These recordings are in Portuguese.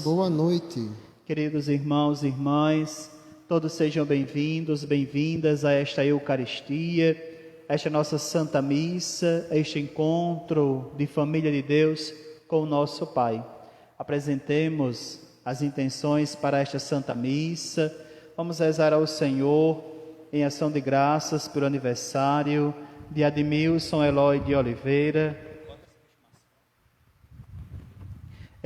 Boa noite. Queridos irmãos e irmãs, todos sejam bem-vindos, bem-vindas a esta Eucaristia, a esta nossa Santa Missa, a este encontro de família de Deus com o nosso Pai. Apresentemos as intenções para esta Santa Missa. Vamos rezar ao Senhor em ação de graças pelo aniversário de Admilson Eloy de Oliveira,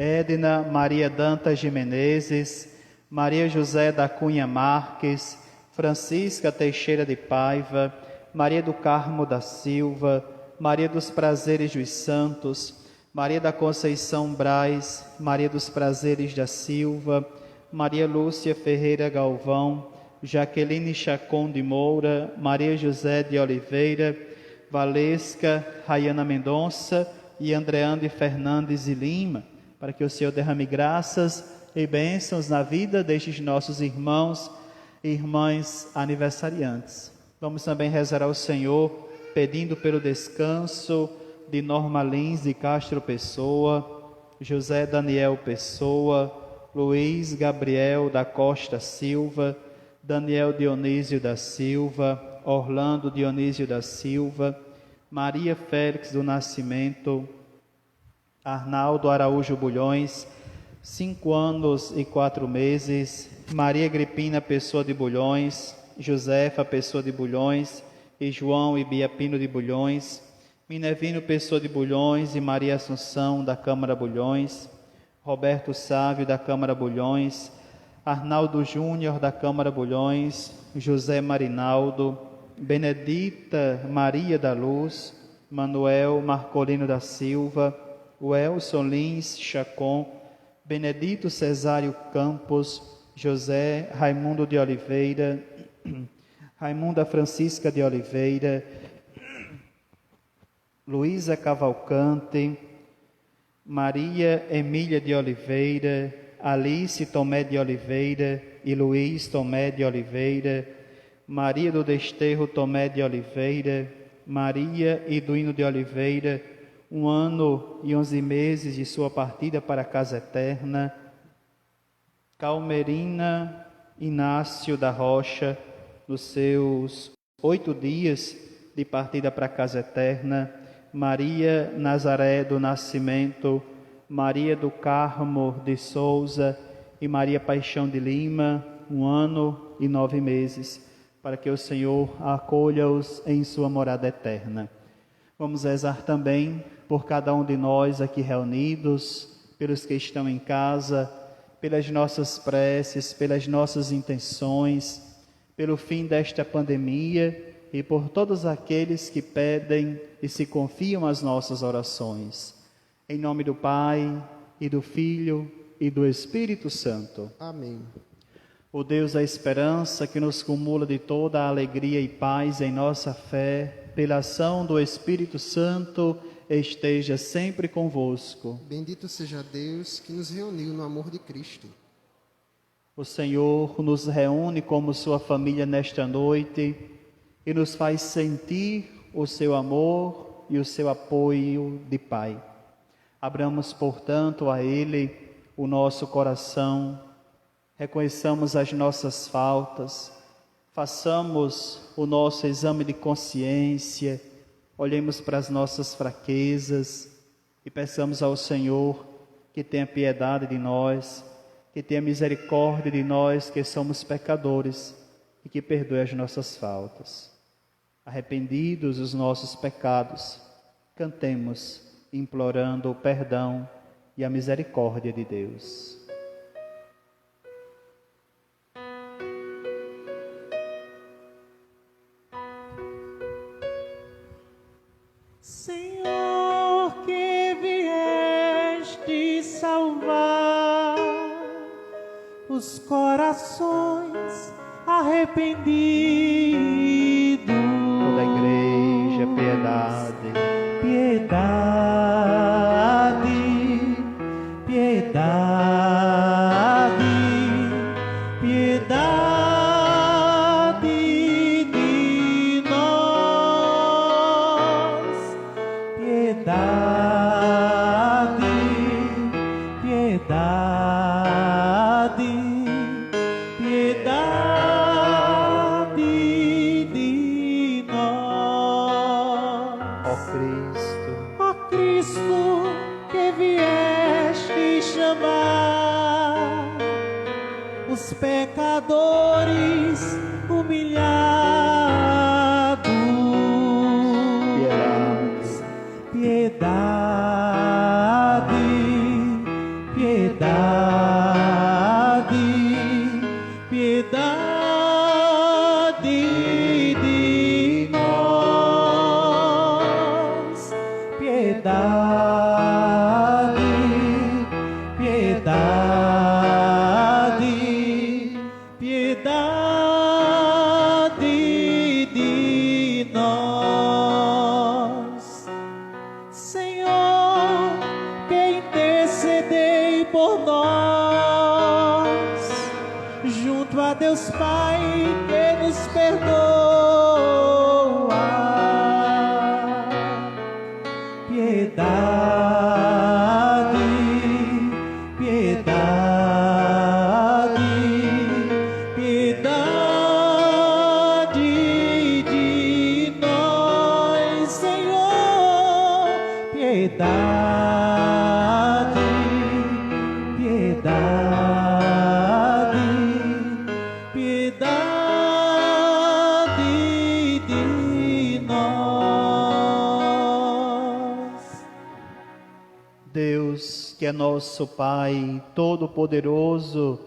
Edna Maria Dantas de Menezes, Maria José da Cunha Marques, Francisca Teixeira de Paiva, Maria do Carmo da Silva, Maria dos Prazeres dos Santos, Maria da Conceição Braz, Maria dos Prazeres da Silva, Maria Lúcia Ferreira Galvão, Jaqueline Chacon de Moura, Maria José de Oliveira, Valesca Rayana Mendonça e Andreane Fernandes de Lima, para que o Senhor derrame graças e bênçãos na vida destes nossos irmãos e irmãs aniversariantes. Vamos também rezar ao Senhor, pedindo pelo descanso de Norma Lins de Castro Pessoa, José Daniel Pessoa, Luiz Gabriel da Costa Silva, Daniel Dionísio da Silva, Orlando Dionísio da Silva, Maria Félix do Nascimento, Arnaldo Araújo Bulhões, 5 anos e 4 meses, Maria Agripina Pessoa de Bulhões, Josefa Pessoa de Bulhões, e João e Biapino de Bulhões, Minervino Pessoa de Bulhões e Maria Assunção da Câmara Bulhões, Roberto Sávio da Câmara Bulhões, Arnaldo Júnior da Câmara Bulhões, José Marinaldo, Benedita Maria da Luz, Manuel Marcolino da Silva, Welson Lins Chacon, Benedito Cesário Campos, José Raimundo de Oliveira, Raimunda Francisca de Oliveira, Luísa Cavalcante, Maria Emília de Oliveira, Alice Tomé de Oliveira e Luiz Tomé de Oliveira, Maria do Desterro Tomé de Oliveira, Maria Iduino de Oliveira, 1 ano e 11 meses de sua partida para a casa eterna, Calmerina Inácio da Rocha, nos seus 8 dias de partida para a casa eterna, Maria Nazaré do Nascimento, Maria do Carmo de Souza e Maria Paixão de Lima, 1 ano e 9 meses, para que o Senhor acolha-os em sua morada eterna. Vamos rezar também por cada um de nós aqui reunidos, pelos que estão em casa, pelas nossas preces, pelas nossas intenções, pelo fim desta pandemia e por todos aqueles que pedem e se confiam às nossas orações. Em nome do Pai, e do Filho, e do Espírito Santo. Amém. O Deus da esperança, que nos cumula de toda a alegria e paz em nossa fé, pela ação do Espírito Santo, esteja sempre convosco. Bendito seja Deus que nos reuniu no amor de Cristo. O Senhor nos reúne como sua família nesta noite e nos faz sentir o seu amor e o seu apoio de Pai. Abramos, portanto, a Ele o nosso coração, reconheçamos as nossas faltas, façamos o nosso exame de consciência, olhemos para as nossas fraquezas e peçamos ao Senhor que tenha piedade de nós, que tenha misericórdia de nós que somos pecadores e que perdoe as nossas faltas. Arrependidos os nossos pecados, cantemos implorando o perdão e a misericórdia de Deus. Senhor, que vieste salvar os corações arrependidos. Toda a igreja, piedade. Piedade, piedade, piedade de nós. Piedade, piedade. piedade de nós. Ó Cristo, Ó Cristo, que vieste chamar os pecadores humilhados. Piedade, piedade, piedade de nós. Piedade, piedade, piedade de nós. Senhor, que intercedei por nós, junto a Deus Pai que nos perdoa. Piedade, piedade, piedade de nós, Senhor. Piedade, piedade, piedade de nós. Deus, que é nosso Pai Todo-Poderoso,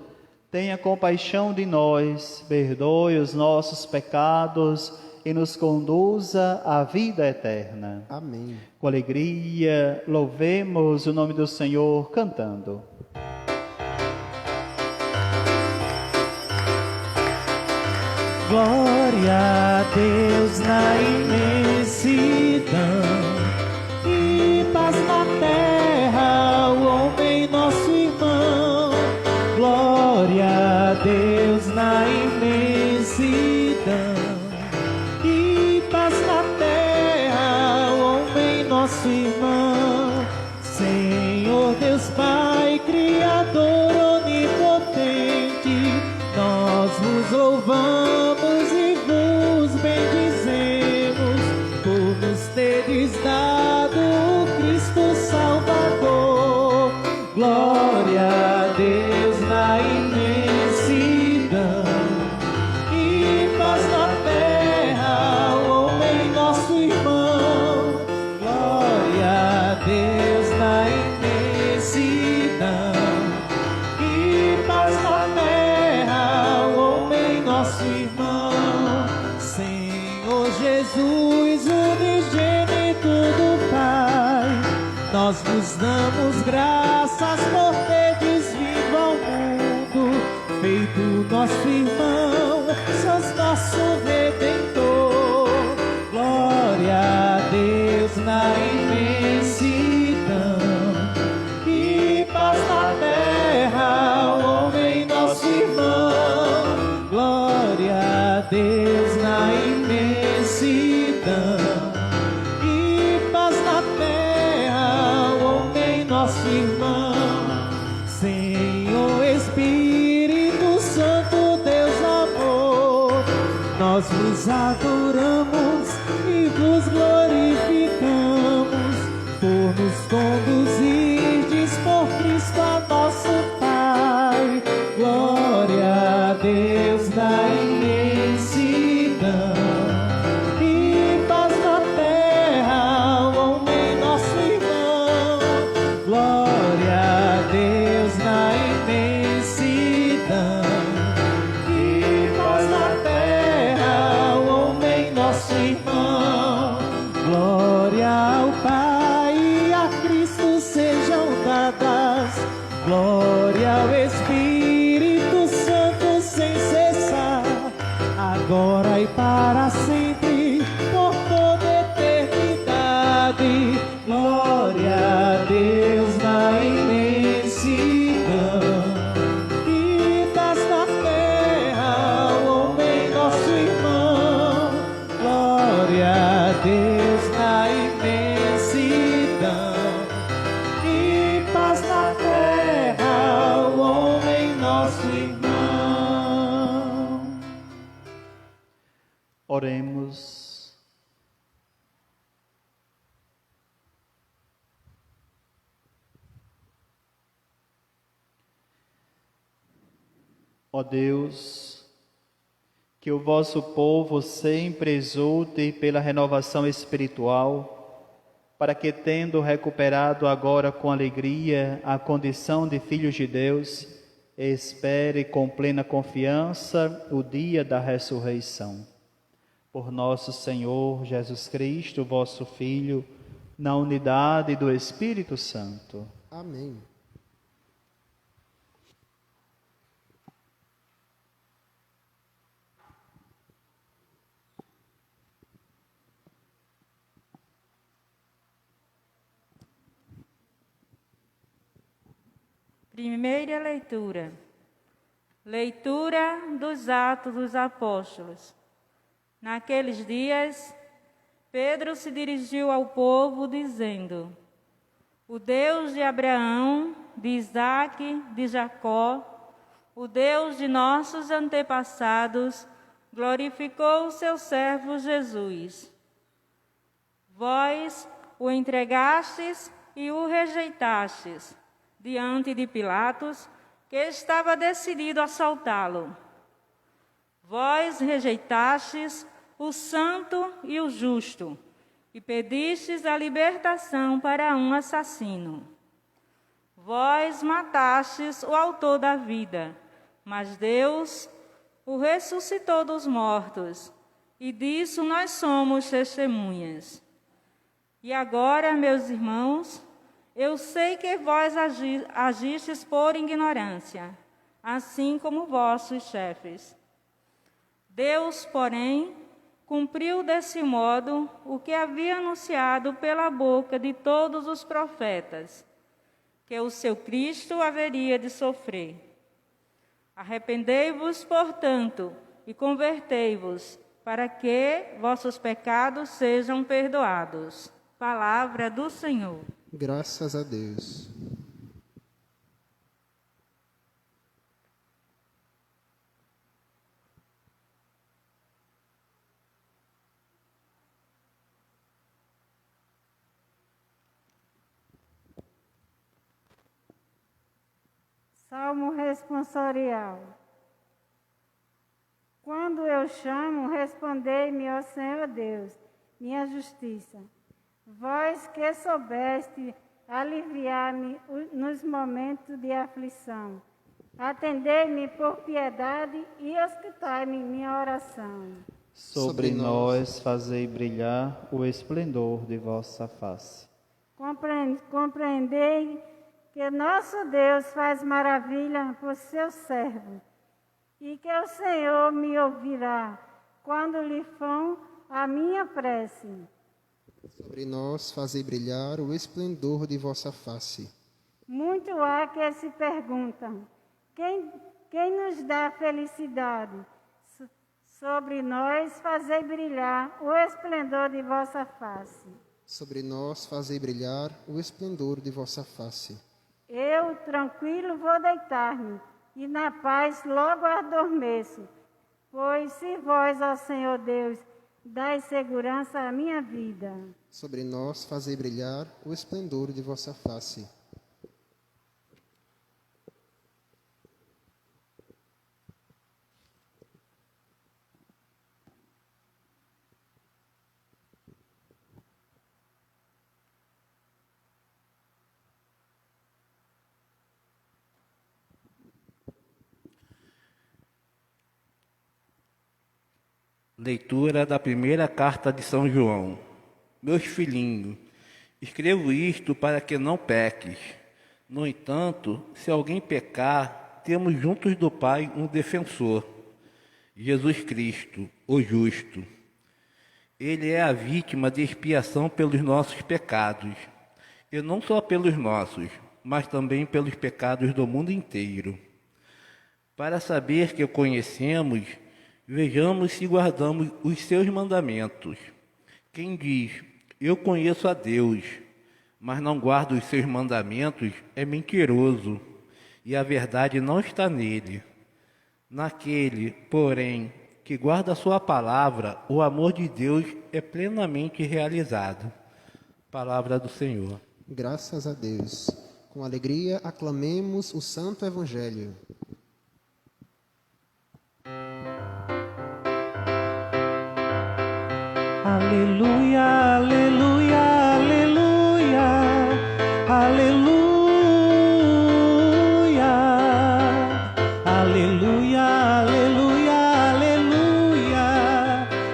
tenha compaixão de nós, perdoe os nossos pecados e nos conduza à vida eterna. Amém. Com alegria, louvemos o nome do Senhor cantando. Glória a Deus na imensidão e paz na terra ao homem nosso irmão. Glória a Deus na imensidão e paz na terra ao homem nosso irmão. Senhor Deus Pai, Criador onipotente, nós vos louvamos e vos bendizemos por nos teres dado o Cristo Salvador. Glória a Deus na imensidão e paz na terra ao homem nosso irmão. Glória a Deus na imensidão e paz na terra ao homem nosso irmão. Senhor Jesus, unigênito do Pai, nós vos damos graças por teres vindo ao mundo, feito nosso irmão, sois nosso Redentor. Glória a Deus na imensidão e paz na terra ao homem nosso irmão. Glória a Deus na imensidão e paz na terra ao homem nosso irmão. Senhor Espírito Santo, Deus amor, nós vos adoramos e vos glorificamos por nos conduzirdes por Cristo a nosso Pai. Glória a Deus na imensidão e paz na terra ao homem nosso irmão. Glória a Deus na imensidão e paz na terra ao homem nosso irmão. Glória ao Pai e a Cristo sejam dadas, glória ao Espírito Santo sem cessar, agora e para sempre, por toda eternidade. Glória a Deus na imensidão e paz na terra ao homem nosso irmão. Glória a Deus na imensidão e paz na terra ao homem nosso Oremos. Ó Deus, que o vosso povo sempre exulte pela renovação espiritual, para que, tendo recuperado agora com alegria a condição de filhos de Deus, espere com plena confiança o dia da ressurreição. Por nosso Senhor Jesus Cristo, vosso Filho, na unidade do Espírito Santo. Amém. Primeira leitura. Leitura dos Atos dos Apóstolos. Naqueles dias, Pedro se dirigiu ao povo, dizendo: O Deus de Abraão, de Isaque, de Jacó, o Deus de nossos antepassados, glorificou o seu servo Jesus. Vós o entregastes e o rejeitastes diante de Pilatos, que estava decidido a soltá-lo. Vós rejeitastes o santo e o justo, e pedistes a libertação para um assassino. Vós matastes o autor da vida, mas Deus o ressuscitou dos mortos, e disso nós somos testemunhas. E agora, meus irmãos, eu sei que vós agistes por ignorância, assim como vossos chefes. Deus, porém, cumpriu desse modo o que havia anunciado pela boca de todos os profetas, que o seu Cristo haveria de sofrer. Arrependei-vos, portanto, e convertei-vos, para que vossos pecados sejam perdoados. Palavra do Senhor. Graças a Deus. Salmo responsorial. Quando eu chamo, respondei-me, ó Senhor Deus, minha justiça. Vós que soubeste aliviar-me nos momentos de aflição, atendei-me por piedade e escutai-me minha oração. Sobre nós fazei brilhar o esplendor de vossa face. Compreendei que nosso Deus faz maravilha por seu servo, e que o Senhor me ouvirá quando lhe for a minha prece. Sobre nós fazei brilhar o esplendor de vossa face. Muito há que se perguntam, quem nos dá felicidade? Sobre nós fazei brilhar o esplendor de vossa face. Sobre nós fazei brilhar o esplendor de vossa face. Eu, tranquilo, vou deitar-me, e na paz logo adormeço. Pois se vós, ó Senhor Deus, dai segurança à minha vida. Sobre nós fazei brilhar o esplendor de vossa face. Leitura da primeira carta de São João. Meus filhinhos, escrevo isto para que não peques. No entanto, se alguém pecar, temos juntos do Pai um defensor, Jesus Cristo, o justo. Ele é a vítima de expiação pelos nossos pecados, e não só pelos nossos, mas também pelos pecados do mundo inteiro. Para saber que o conhecemos, vejamos se guardamos os seus mandamentos. Quem diz, eu conheço a Deus, mas não guarda os seus mandamentos, é mentiroso, e a verdade não está nele. Naquele, porém, que guarda a sua palavra, o amor de Deus é plenamente realizado. Palavra do Senhor. Graças a Deus. Com alegria aclamemos o Santo Evangelho. Aleluia, aleluia, aleluia, aleluia, aleluia, aleluia, aleluia,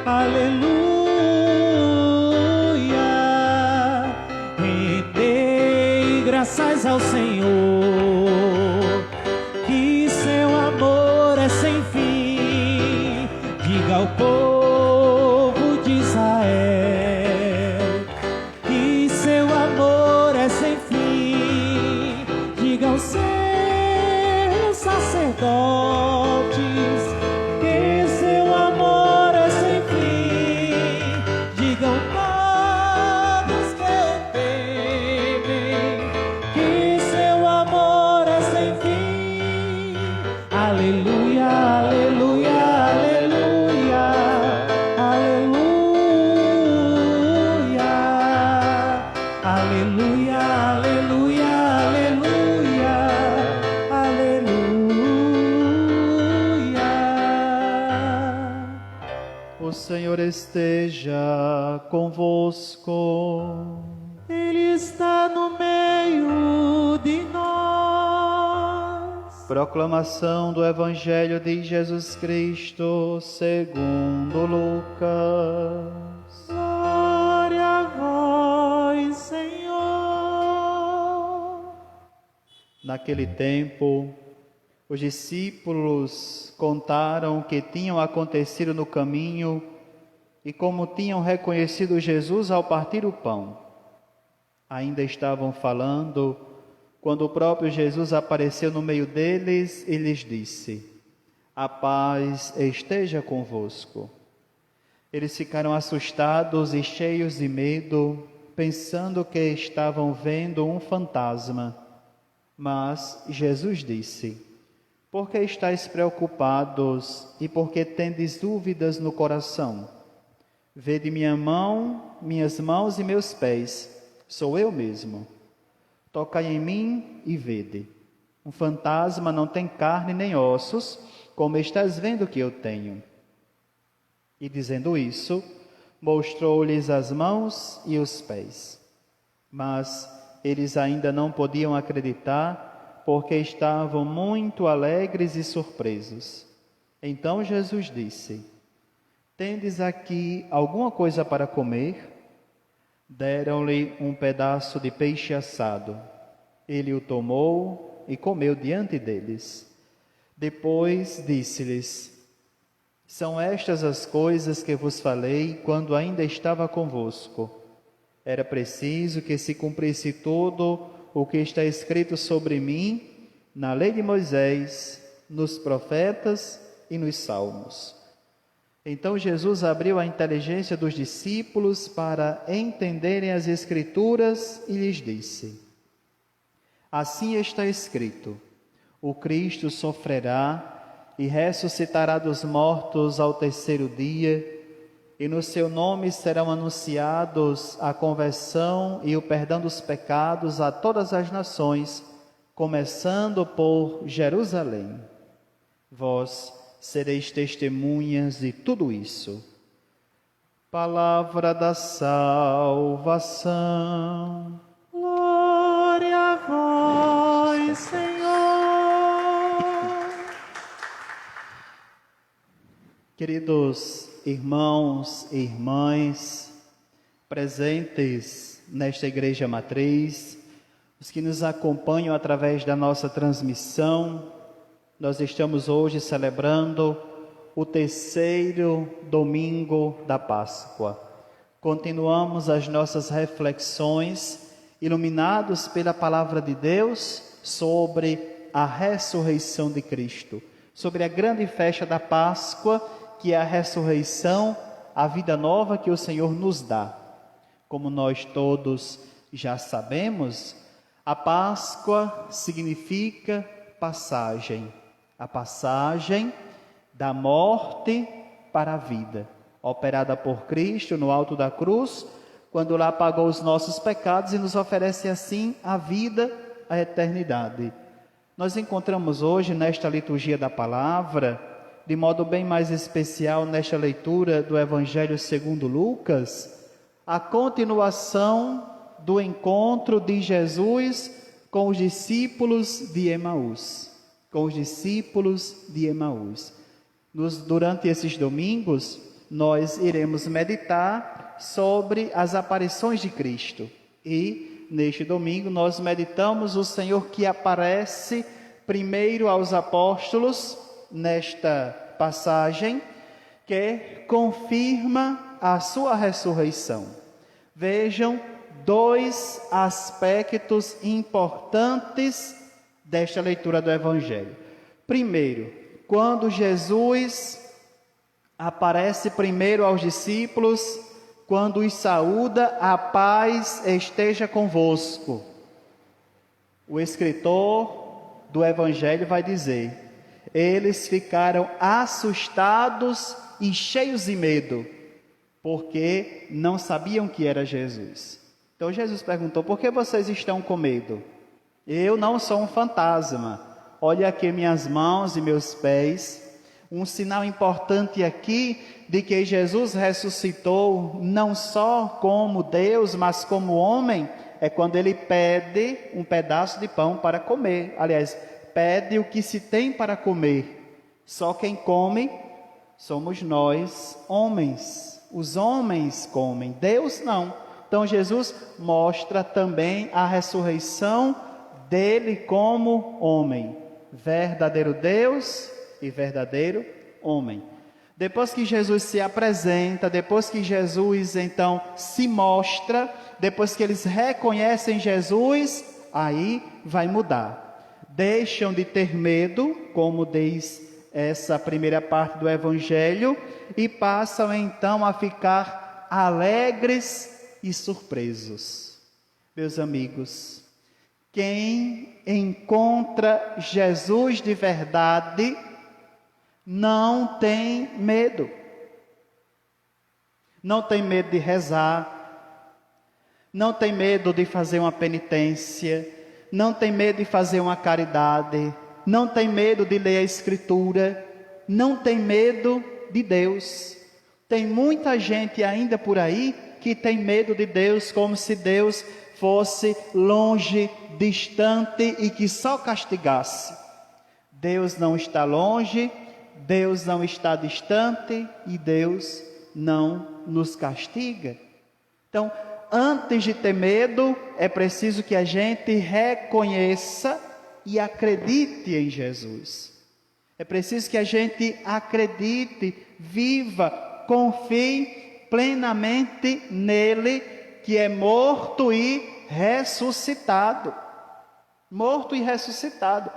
aleluia. Rendei graças ao Senhor, que seu amor é sem fim. Diga ao povo de Israel que seu amor é sem fim. Diga aos seus sacerdotes que seu amor é sem fim. Digam todos que o temem que seu amor é sem fim. Aleluia, aleluia, aleluia, aleluia, aleluia, aleluia, aleluia, aleluia. O Senhor esteja convosco. Ele está no meio de nós. Proclamação do Evangelho de Jesus Cristo segundo Lucas. Glória a vós, Senhor. Naquele tempo, os discípulos contaram o que tinham acontecido no caminho e como tinham reconhecido Jesus ao partir o pão. Ainda estavam falando quando o próprio Jesus apareceu no meio deles e lhes disse: a paz esteja convosco. Eles ficaram assustados e cheios de medo, pensando que estavam vendo um fantasma. Mas Jesus disse: por que estáis preocupados e por que tendes dúvidas no coração? Vede minhas mãos e meus pés, sou eu mesmo. Tocai em mim e vede. Um fantasma não tem carne nem ossos, como estás vendo que eu tenho. E dizendo isso, mostrou-lhes as mãos e os pés. Mas eles ainda não podiam acreditar, porque estavam muito alegres e surpresos. Então Jesus disse: tendes aqui alguma coisa para comer? Deram-lhe um pedaço de peixe assado. Ele o tomou e comeu diante deles. Depois disse-lhes: são estas as coisas que vos falei quando ainda estava convosco. Era preciso que se cumprisse tudo o que está escrito sobre mim na lei de Moisés, nos profetas e nos salmos. Então Jesus abriu a inteligência dos discípulos para entenderem as Escrituras e lhes disse: assim está escrito: o Cristo sofrerá e ressuscitará dos mortos ao terceiro dia, e no seu nome serão anunciados a conversão e o perdão dos pecados a todas as nações, começando por Jerusalém. Vós sereis testemunhas de tudo isso. Palavra da salvação. Glória a vós, Senhor. Queridos irmãos e irmãs, presentes nesta igreja matriz, os que nos acompanham através da nossa transmissão, nós estamos hoje celebrando o terceiro domingo da Páscoa. Continuamos as nossas reflexões, iluminados pela palavra de Deus, sobre a ressurreição de Cristo, sobre a grande festa da Páscoa, que é a ressurreição, a vida nova que o Senhor nos dá. Como nós todos já sabemos, a Páscoa significa passagem. A passagem da morte para a vida, operada por Cristo no alto da cruz, quando lá pagou os nossos pecados e nos oferece assim a vida, a eternidade. Nós encontramos hoje nesta liturgia da palavra, de modo bem mais especial nesta leitura do Evangelho segundo Lucas, a continuação do encontro de Jesus com os discípulos de Emaús. Durante esses domingos, nós iremos meditar sobre as aparições de Cristo. E, neste domingo, nós meditamos o Senhor que aparece primeiro aos apóstolos, nesta passagem, que confirma a sua ressurreição. Vejam dois aspectos importantes desta leitura do Evangelho. Primeiro, quando Jesus aparece primeiro aos discípulos, quando os saúda, a paz esteja convosco. O escritor do Evangelho vai dizer: eles ficaram assustados e cheios de medo, porque não sabiam que era Jesus. Então Jesus perguntou: por que vocês estão com medo? Eu não sou um fantasma. Olha aqui minhas mãos e meus pés. Um sinal importante aqui de que Jesus ressuscitou não só como Deus, mas como homem, é quando ele pede um pedaço de pão para comer. Aliás, pede o que se tem para comer. Só quem come somos nós, homens. Os homens comem, Deus não. Então Jesus mostra também a ressurreição dele como homem, verdadeiro Deus e verdadeiro homem. Depois que Jesus se apresenta, depois que Jesus então se mostra, depois que eles reconhecem Jesus, aí vai mudar. Deixam de ter medo, como diz essa primeira parte do Evangelho, e passam então a ficar alegres e surpresos. Meus amigos, quem encontra Jesus de verdade não tem medo. Não tem medo de rezar, não tem medo de fazer uma penitência, não tem medo de fazer uma caridade, não tem medo de ler a Escritura, não tem medo de Deus. Tem muita gente ainda por aí que tem medo de Deus, como se Deus fosse longe, distante e que só castigasse. Deus não está longe, Deus não está distante e Deus não nos castiga. Então, antes de ter medo, é preciso que a gente reconheça e acredite em Jesus. É preciso que a gente acredite, viva, confie plenamente nele, que é morto e ressuscitado. Morto e ressuscitado.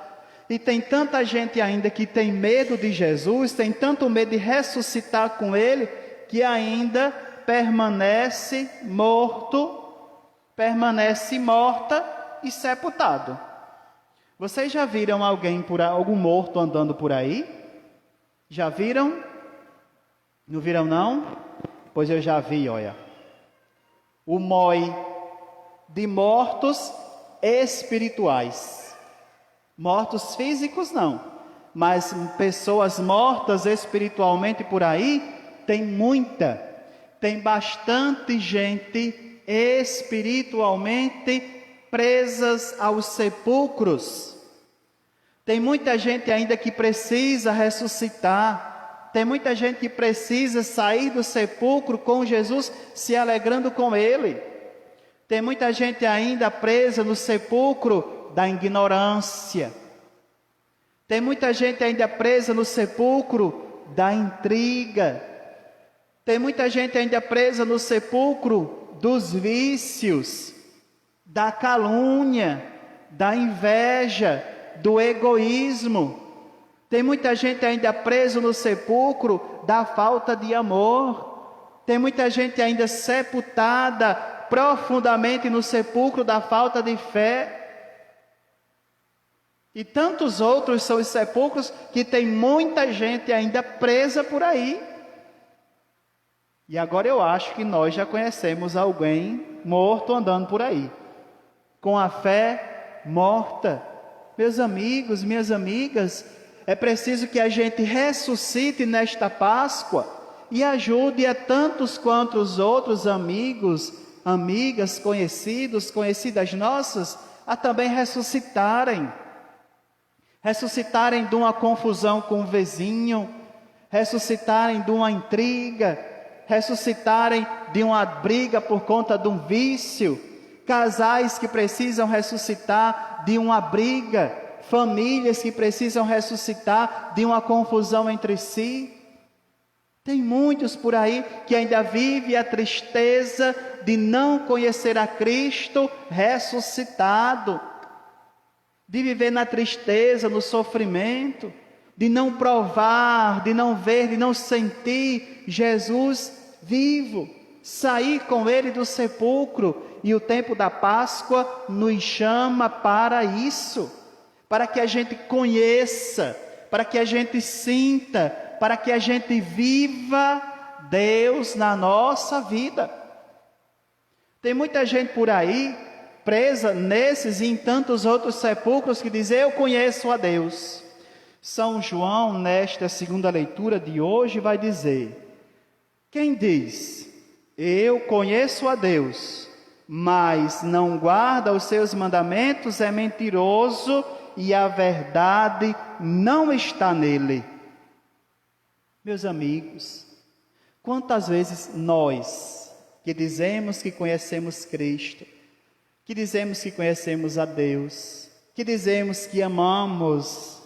E tem tanta gente ainda que tem medo de Jesus, tem tanto medo de ressuscitar com ele, que ainda permanece morto, permanece morta e sepultado. Vocês já viram algum morto andando por aí? Já viram? Não viram não? Pois eu já vi, olha. O mói de mortos espirituais. Mortos físicos não, mas pessoas mortas espiritualmente por aí, tem bastante gente espiritualmente presas aos sepulcros. Tem muita gente ainda que precisa ressuscitar, tem muita gente que precisa sair do sepulcro com Jesus, se alegrando com ele. Tem muita gente ainda presa no sepulcro da ignorância. Tem muita gente ainda presa no sepulcro da intriga. Tem muita gente ainda presa no sepulcro dos vícios, da calúnia, da inveja, do egoísmo. Tem muita gente ainda presa no sepulcro da falta de amor. Tem muita gente ainda sepultada profundamente no sepulcro da falta de fé. E tantos outros são os sepulcros que tem muita gente ainda presa por aí. E agora eu acho que nós já conhecemos alguém morto andando por aí, com a fé morta. Meus amigos, minhas amigas, é preciso que a gente ressuscite nesta Páscoa e ajude a tantos quanto os outros amigos, amigas, conhecidos, conhecidas nossas, a também ressuscitarem. Ressuscitarem de uma confusão com o vizinho, ressuscitarem de uma intriga, ressuscitarem de uma briga por conta de um vício, casais que precisam ressuscitar de uma briga, famílias que precisam ressuscitar de uma confusão entre si. Tem muitos por aí que ainda vivem a tristeza de não conhecer a Cristo ressuscitado, de viver na tristeza, no sofrimento, de não provar, de não ver, de não sentir Jesus vivo, sair com Ele do sepulcro. E o tempo da Páscoa nos chama para isso, para que a gente conheça, para que a gente sinta, para que a gente viva Deus na nossa vida. Tem muita gente por aí, presa nesses e em tantos outros sepulcros, que diz: eu conheço a Deus. São João, nesta segunda leitura de hoje, vai dizer: quem diz, eu conheço a Deus, mas não guarda os seus mandamentos, é mentiroso e a verdade não está nele. Meus amigos, quantas vezes nós, que dizemos que conhecemos Cristo, que dizemos que conhecemos a Deus, que dizemos que amamos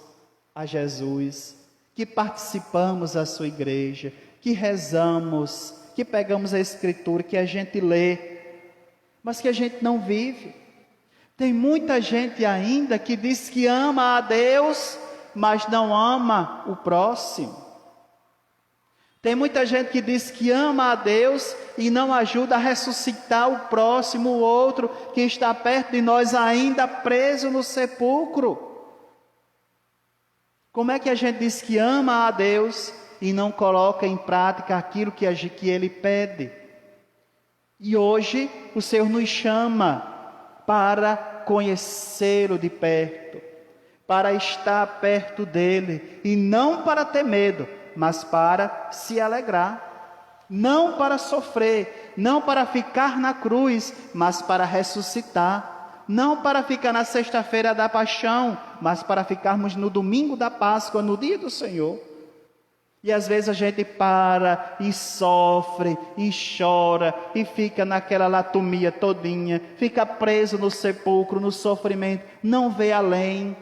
a Jesus, que participamos da sua igreja, que rezamos, que pegamos a Escritura, que a gente lê, mas que a gente não vive. Tem muita gente ainda que diz que ama a Deus, mas não ama o próximo. Tem muita gente que diz que ama a Deus e não ajuda a ressuscitar o próximo, o outro que está perto de nós ainda preso no sepulcro. Como é que a gente diz que ama a Deus e não coloca em prática aquilo que Ele pede? E hoje o Senhor nos chama para conhecê-lo de perto, para estar perto dEle, e não para ter medo, mas para se alegrar, não para sofrer, não para ficar na cruz, mas para ressuscitar, não para ficar na sexta-feira da paixão, mas para ficarmos no domingo da Páscoa, no dia do Senhor. E às vezes a gente para e sofre e chora e fica naquela latomia todinha, fica preso no sepulcro, no sofrimento, não vê além,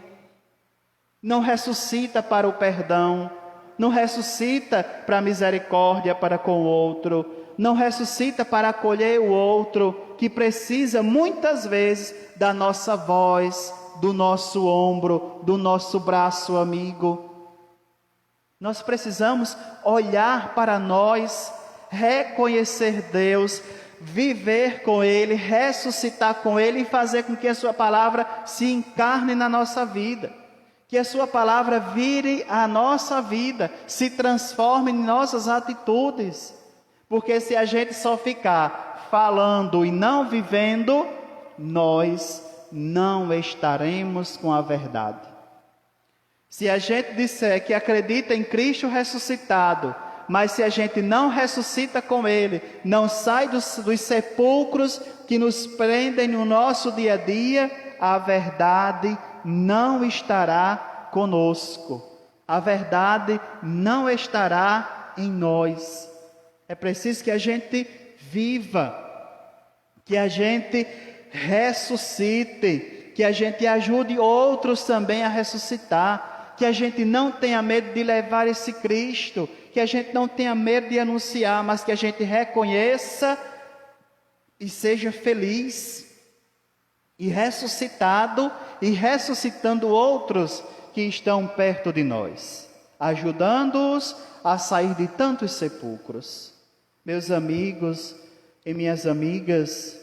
não ressuscita para o perdão, não ressuscita para a misericórdia para com o outro, não ressuscita para acolher o outro que precisa muitas vezes da nossa voz, do nosso ombro, do nosso braço amigo. Nós precisamos olhar para nós, reconhecer Deus, viver com Ele, ressuscitar com Ele e fazer com que a Sua palavra se encarne na nossa vida. Que a Sua palavra vire a nossa vida, se transforme em nossas atitudes. Porque se a gente só ficar falando e não vivendo, nós não estaremos com a verdade. Se a gente disser que acredita em Cristo ressuscitado, mas se a gente não ressuscita com Ele, não sai dos sepulcros que nos prendem no nosso dia a dia, a verdade não estará conosco. A verdade não estará em nós. É preciso que a gente viva, que a gente ressuscite, que a gente ajude outros também a ressuscitar, que a gente não tenha medo de levar esse Cristo, que a gente não tenha medo de anunciar, mas que a gente reconheça e seja feliz, e ressuscitado, e ressuscitando outros que estão perto de nós, ajudando-os a sair de tantos sepulcros. Meus amigos e minhas amigas,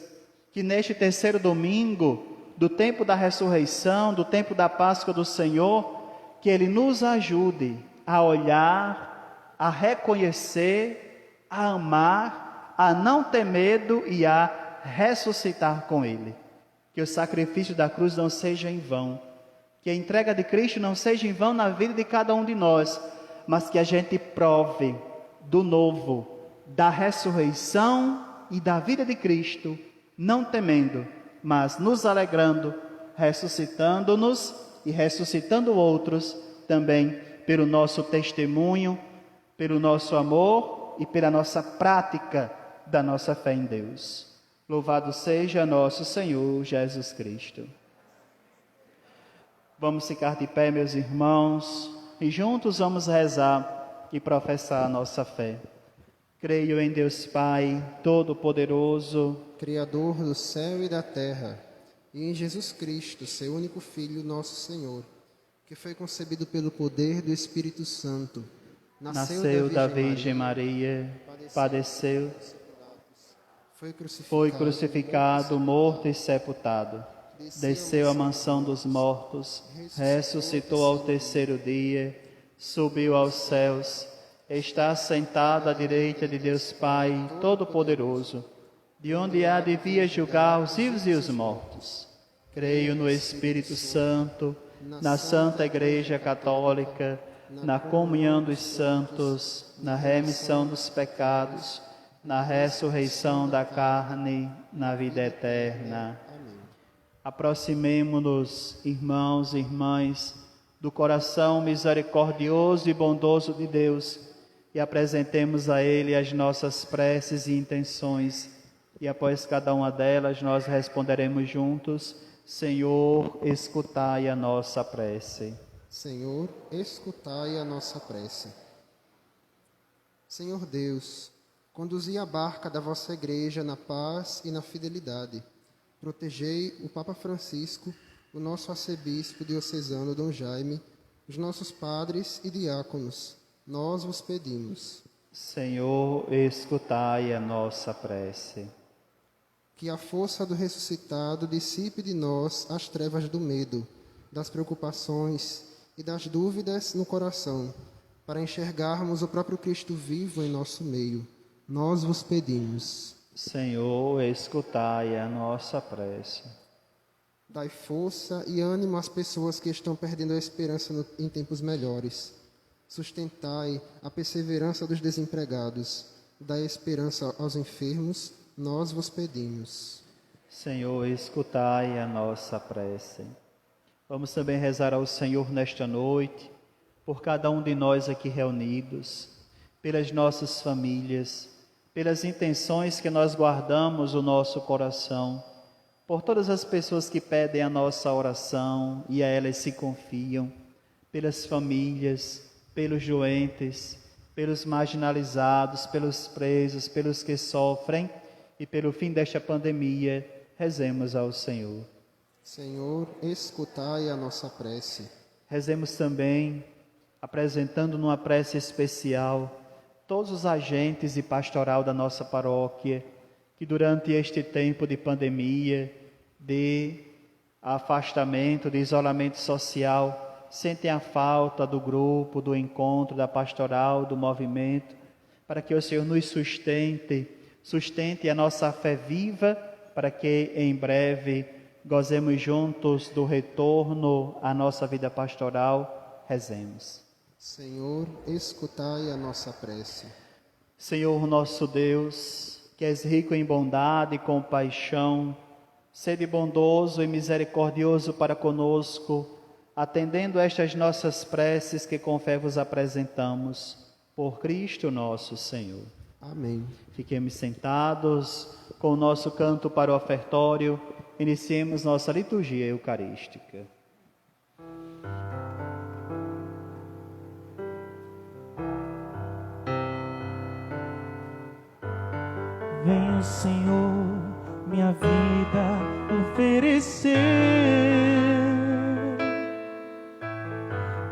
que neste terceiro domingo do tempo da ressurreição, do tempo da Páscoa do Senhor, que Ele nos ajude a olhar, a reconhecer a amar, a não ter medo e a ressuscitar com Ele. Que o sacrifício da cruz não seja em vão, que a entrega de Cristo não seja em vão na vida de cada um de nós, mas que a gente prove do novo, da ressurreição e da vida de Cristo, não temendo, mas nos alegrando, ressuscitando-nos e ressuscitando outros também pelo nosso testemunho, pelo nosso amor e pela nossa prática da nossa fé em Deus. Louvado seja nosso Senhor Jesus Cristo. Vamos ficar de pé, meus irmãos, e juntos vamos rezar e professar a nossa fé. Creio em Deus Pai, Todo-Poderoso, Criador do céu e da terra, e em Jesus Cristo, seu único Filho, nosso Senhor, que foi concebido pelo poder do Espírito Santo, nasceu da Virgem Maria, padeceu, foi crucificado, morto e sepultado, desceu à mansão dos mortos, ressuscitou ao terceiro dia, subiu aos céus, está sentado à direita de Deus Pai Todo-Poderoso, de onde há de vir julgar os vivos e os mortos. Creio no Espírito Santo, na Santa Igreja Católica, na comunhão dos santos, na remissão dos pecados, na ressurreição da carne, na vida eterna. Aproximemo-nos, irmãos e irmãs, do coração misericordioso e bondoso de Deus e apresentemos a Ele as nossas preces e intenções. E após cada uma delas, nós responderemos juntos: Senhor, escutai a nossa prece. Senhor, escutai a nossa prece. Senhor Deus, conduzi a barca da vossa igreja na paz e na fidelidade. Protegei o Papa Francisco, o nosso arcebispo diocesano Dom Jaime, os nossos padres e diáconos. Nós vos pedimos. Senhor, escutai a nossa prece. Que a força do ressuscitado dissipe de nós as trevas do medo, das preocupações e das dúvidas no coração, para enxergarmos o próprio Cristo vivo em nosso meio. Nós vos pedimos. Senhor, escutai a nossa prece. Dai força e ânimo às pessoas que estão perdendo a esperança em tempos melhores. Sustentai a perseverança dos desempregados. Dai esperança aos enfermos. Nós vos pedimos. Senhor, escutai a nossa prece. Vamos também rezar ao Senhor nesta noite, por cada um de nós aqui reunidos, pelas nossas famílias, pelas intenções que nós guardamos no nosso coração, por todas as pessoas que pedem a nossa oração e a elas se confiam, pelas famílias, pelos doentes, pelos marginalizados, pelos presos, pelos que sofrem e pelo fim desta pandemia, rezemos ao Senhor. Senhor, escutai a nossa prece. Rezemos também, apresentando numa prece especial, todos os agentes e pastoral da nossa paróquia, que durante este tempo de pandemia, de afastamento, de isolamento social, sentem a falta do grupo, do encontro, da pastoral, do movimento, para que o Senhor nos sustente a nossa fé viva, para que em breve gozemos juntos do retorno à nossa vida pastoral. Rezemos. Senhor, escutai a nossa prece. Senhor nosso Deus, que és rico em bondade e compaixão, sede bondoso e misericordioso para conosco, atendendo estas nossas preces que com fé vos apresentamos, por Cristo nosso Senhor. Amém. Fiquemos sentados com o nosso canto para o ofertório, iniciemos nossa liturgia eucarística. Venho, Senhor, minha vida oferecer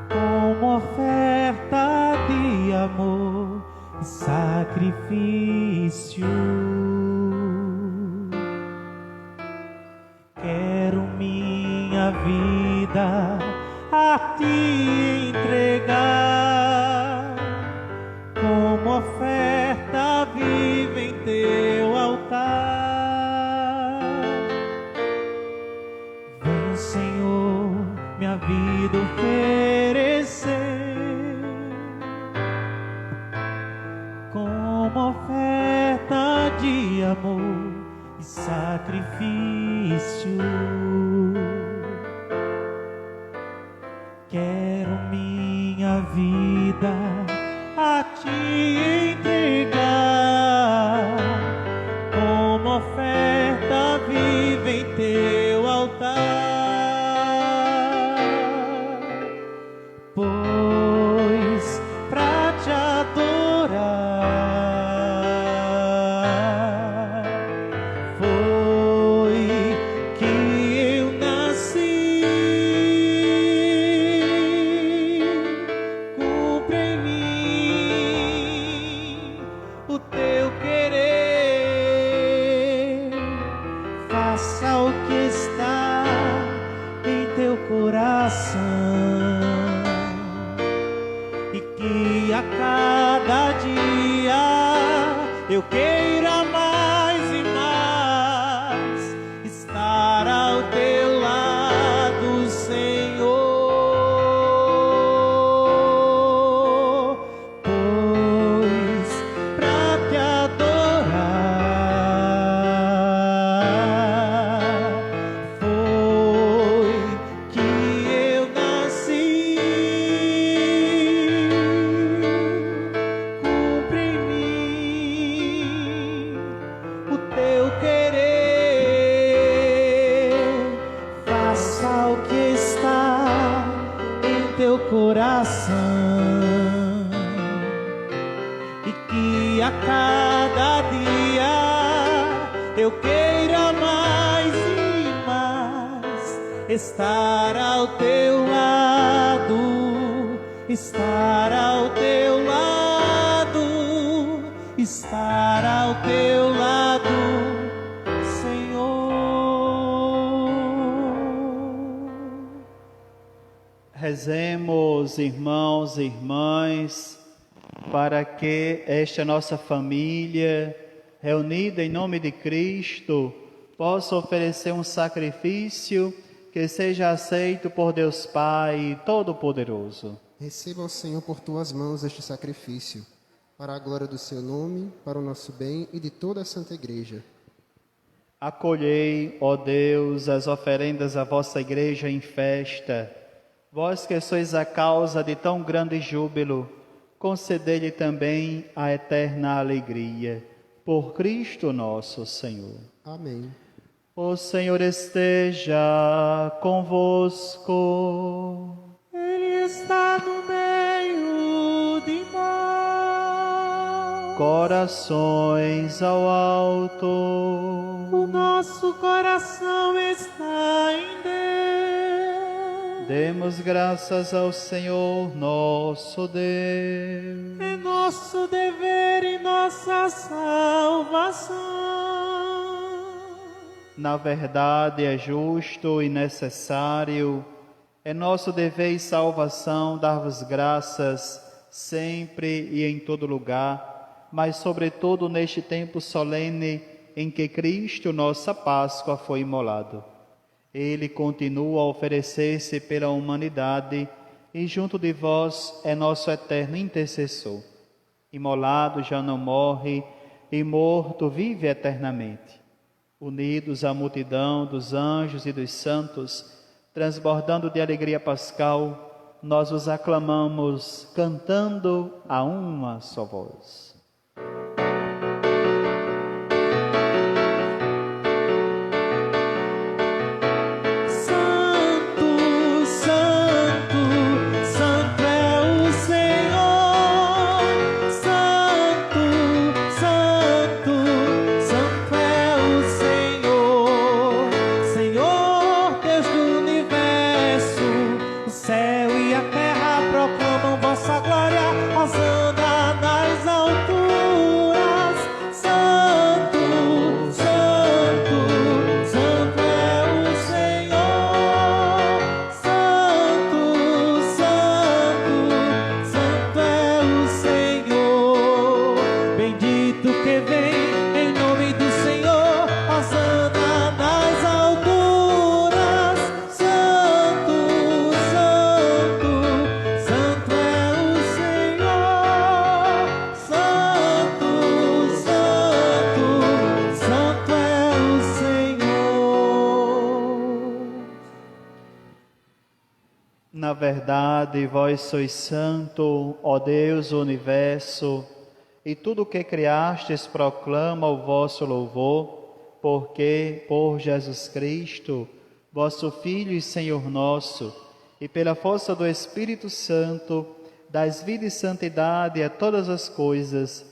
como oferta de amor e sacrifício. Quero minha vida a Ti entregar como oferta minha vida a te entregar, como oferta viva em teu altar. Pois pra te adorar foi que eu nasci. Cumpre em mim o teu querer, faça o que está em teu coração, e que a cada dia eu queira mais e mais estar ao teu lado, Senhor. Pois pra te adorar foi que eu nasci. Cumpre em mim o teu querer, faça o que está em teu coração, e que a cada dia eu queira mais e mais estar ao teu lado, estar ao teu lado, estar ao teu lado, Senhor. Rezemos, irmãos e irmãs, para que esta nossa família, reunida em nome de Cristo, possa oferecer um sacrifício que seja aceito por Deus Pai Todo-Poderoso. Receba, ó Senhor, por tuas mãos este sacrifício, para a glória do seu nome, para o nosso bem e de toda a Santa Igreja. Acolhei, ó Deus, as oferendas à vossa Igreja em festa. Vós que sois a causa de tão grande júbilo, concedei-lhe também a eterna alegria. Por Cristo nosso Senhor. Amém. O Senhor esteja convosco. Ele está no meio de nós. Corações ao alto. O nosso coração está em Deus. Demos graças ao Senhor nosso Deus. É nosso dever e nossa salvação. Na verdade, é justo e necessário, é nosso dever e salvação dar-vos graças sempre e em todo lugar, mas sobretudo neste tempo solene em que Cristo, nossa Páscoa, foi imolado. Ele continua a oferecer-se pela humanidade e junto de vós é nosso eterno intercessor. Imolado já não morre e morto vive eternamente. Unidos à multidão dos anjos e dos santos, transbordando de alegria pascal, nós os aclamamos cantando a uma só voz. Céu e a terra proclamam vossa glória, hosana nas alturas. verdade, vós sois santo, ó Deus do universo, e tudo o que criastes proclama o vosso louvor, porque, por Jesus Cristo, vosso Filho e Senhor nosso, e pela força do Espírito Santo, dais vida e santidade a todas as coisas,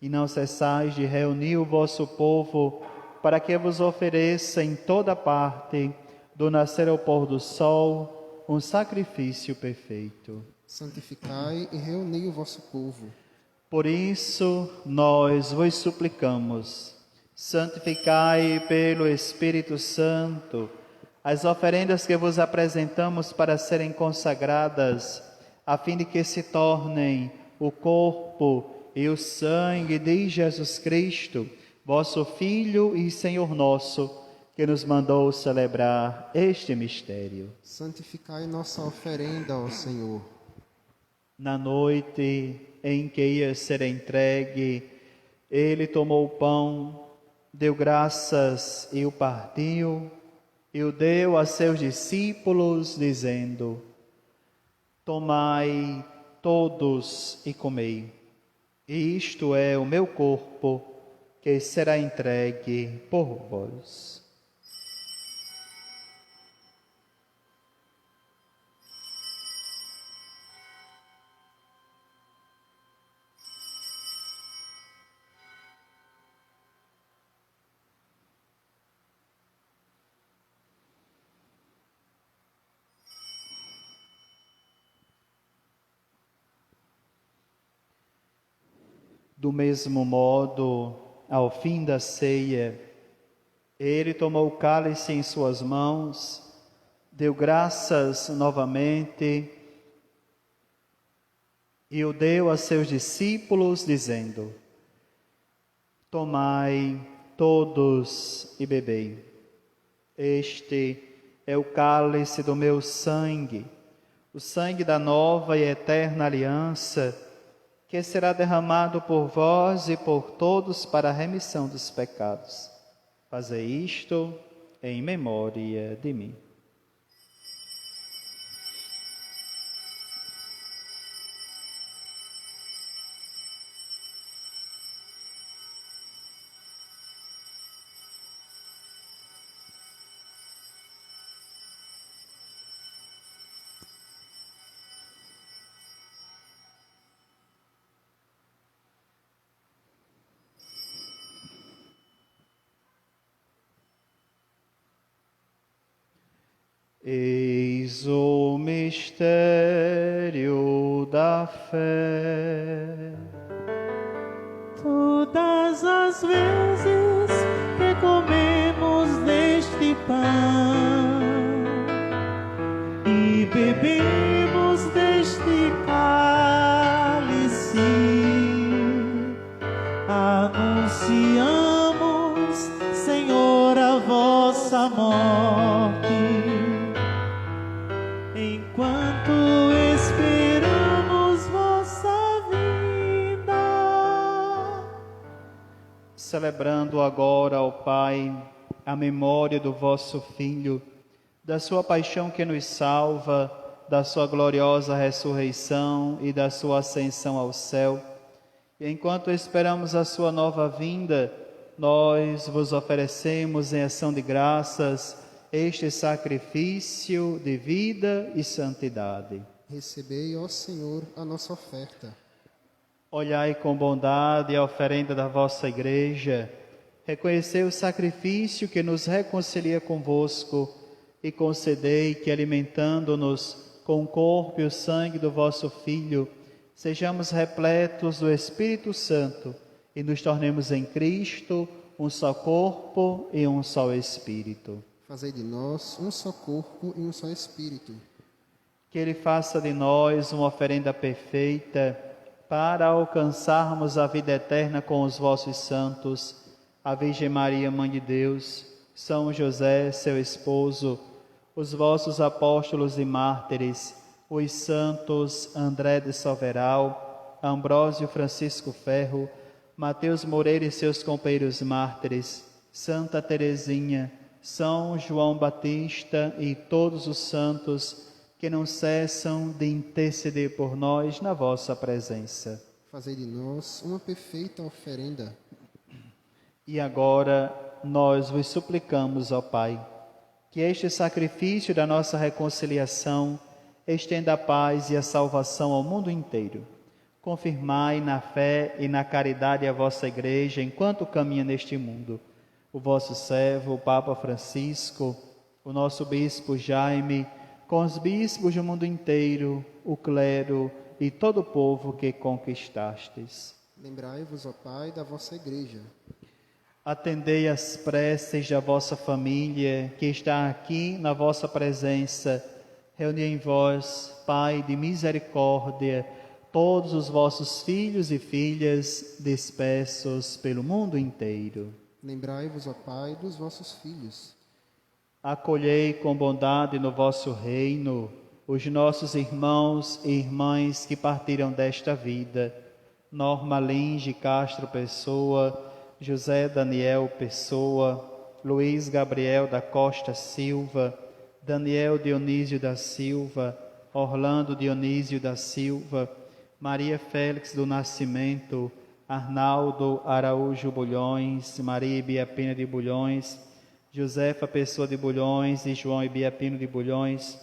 e não cessais de reunir o vosso povo, para que vos ofereça em toda parte, do nascer ao pôr do sol, um sacrifício perfeito. Santificai e reuni o vosso povo. Por isso, nós vos suplicamos, santificai pelo Espírito Santo as oferendas que vos apresentamos para serem consagradas, a fim de que se tornem o corpo e o sangue de Jesus Cristo, vosso Filho e Senhor nosso, que nos mandou celebrar este mistério. Santificai nossa oferenda, ó Senhor. Na noite em que ia ser entregue, ele tomou o pão, deu graças e o partiu, e o deu a seus discípulos, dizendo: tomai todos e comei. Isto é o meu corpo, que será entregue por vós. Do mesmo modo, ao fim da ceia, ele tomou o cálice em suas mãos, deu graças novamente e o deu a seus discípulos, dizendo: tomai todos e bebei. Este é o cálice do meu sangue, o sangue da nova e eterna aliança, que será derramado por vós e por todos para a remissão dos pecados. Fazei isto em memória de mim. Eis o mistério da fé. Todas as vezes que comemos deste pão e bebemos deste cálice, anunciamos, Senhor, a vossa morte, enquanto esperamos vossa vinda. Celebrando agora, ó Pai, a memória do vosso Filho, da sua paixão que nos salva, da sua gloriosa ressurreição e da sua ascensão ao céu, e enquanto esperamos a sua nova vinda, nós vos oferecemos em ação de graças este sacrifício de vida e santidade. Recebei, ó Senhor, a nossa oferta. Olhai com bondade a oferenda da vossa Igreja, reconhecei o sacrifício que nos reconcilia convosco e concedei que, alimentando-nos com o corpo e o sangue do vosso Filho, sejamos repletos do Espírito Santo e nos tornemos em Cristo um só corpo e um só Espírito. Fazei de nós um só corpo e um só Espírito. Que Ele faça de nós uma oferenda perfeita para alcançarmos a vida eterna com os vossos santos, a Virgem Maria, Mãe de Deus, São José, seu esposo, os vossos apóstolos e mártires, os santos André de Soveral, Ambrósio Francisco Ferro, Mateus Moreira e seus companheiros mártires, Santa Teresinha, São João Batista e todos os santos que não cessam de interceder por nós na vossa presença. Fazei de nós uma perfeita oferenda. E agora nós vos suplicamos, ó Pai, que este sacrifício da nossa reconciliação estenda a paz e a salvação ao mundo inteiro. Confirmai na fé e na caridade a vossa Igreja enquanto caminha neste mundo. O vosso servo, o Papa Francisco, o nosso Bispo Jaime, com os bispos do mundo inteiro, o clero e todo o povo que conquistastes. Lembrai-vos, ó Pai, da vossa Igreja. Atendei as preces da vossa família que está aqui na vossa presença. Reuni em vós, Pai de misericórdia, todos os vossos filhos e filhas dispersos pelo mundo inteiro. Lembrai-vos, ó Pai, dos vossos filhos. Acolhei com bondade no vosso reino os nossos irmãos e irmãs que partiram desta vida. Norma Linge Castro Pessoa, José Daniel Pessoa, Luiz Gabriel da Costa Silva, Daniel Dionísio da Silva, Orlando Dionísio da Silva, Maria Félix do Nascimento, Arnaldo Araújo Bulhões, Maria Ibia Pina de Bulhões, Josefa Pessoa de Bulhões e João Ibia Pino de Bulhões,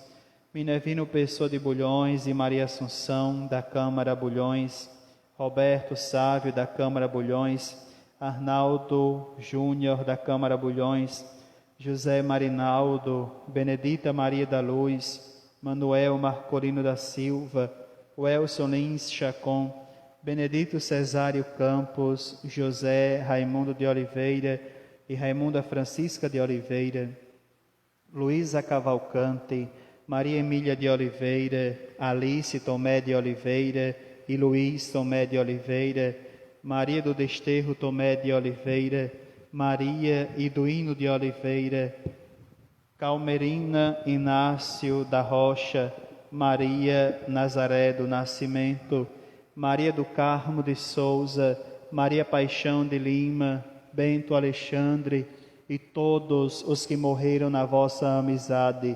Minervino Pessoa de Bulhões e Maria Assunção da Câmara Bulhões, Roberto Sávio da Câmara Bulhões, Arnaldo Júnior da Câmara Bulhões, José Marinaldo, Benedita Maria da Luz, Manuel Marcolino da Silva, Welson Lins Chacon, Benedito Cesário Campos, José Raimundo de Oliveira e Raimunda Francisca de Oliveira, Luísa Cavalcante, Maria Emília de Oliveira, Alice Tomé de Oliveira e Luiz Tomé de Oliveira, Maria do Desterro Tomé de Oliveira, Maria Iduíno de Oliveira, Calmerina Inácio da Rocha, Maria Nazaré do Nascimento, Maria do Carmo de Souza, Maria Paixão de Lima, Bento Alexandre e todos os que morreram na vossa amizade.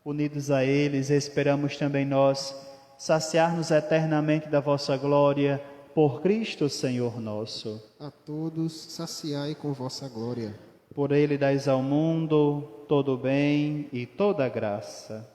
Unidos a eles, esperamos também nós saciar-nos eternamente da vossa glória, por Cristo Senhor nosso. A todos saciai com vossa glória. Por ele dais ao mundo todo o bem e toda a graça.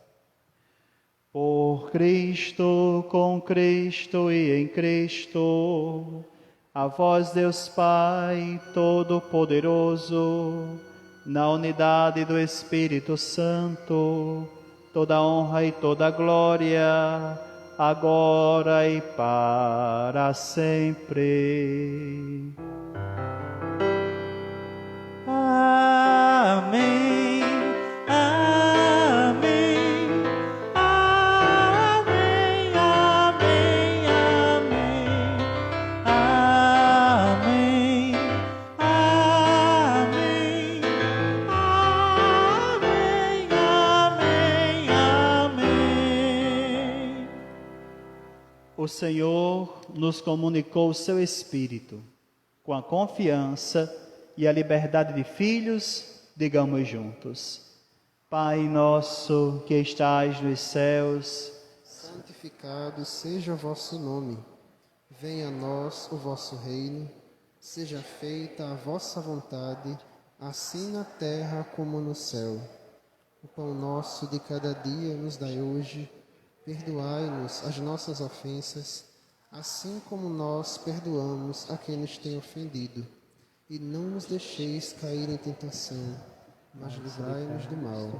Por Cristo, com Cristo e em Cristo, a vós Deus Pai Todo-Poderoso, na unidade do Espírito Santo, toda honra e toda glória, agora e para sempre. Amém, amém, amém, amém, amém, amém, amém, amém, amém. O Senhor nos comunicou o seu Espírito, com a confiança e a liberdade de filhos, digamos juntos: Pai nosso que estais nos céus, Santificado seja o vosso nome. Venha a nós o vosso reino. Seja feita a vossa vontade, assim na terra como no céu. O pão nosso de cada dia nos dai hoje. Perdoai-nos as nossas ofensas, assim como nós perdoamos a quem nos tem ofendido. E não nos deixeis cair em tentação, mas livrai-nos do mal.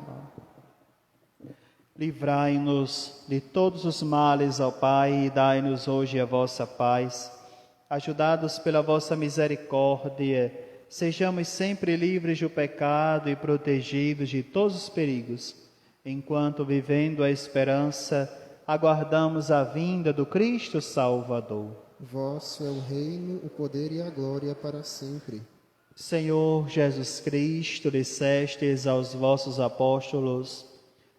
livrai-nos de todos os males, ó Pai, e dai-nos hoje a vossa paz. Ajudados pela vossa misericórdia, sejamos sempre livres do pecado e protegidos de todos os perigos, enquanto, vivendo a esperança, aguardamos a vinda do Cristo Salvador. Vosso é o reino, o poder e a glória para sempre. Senhor Jesus Cristo, dissestes aos vossos apóstolos: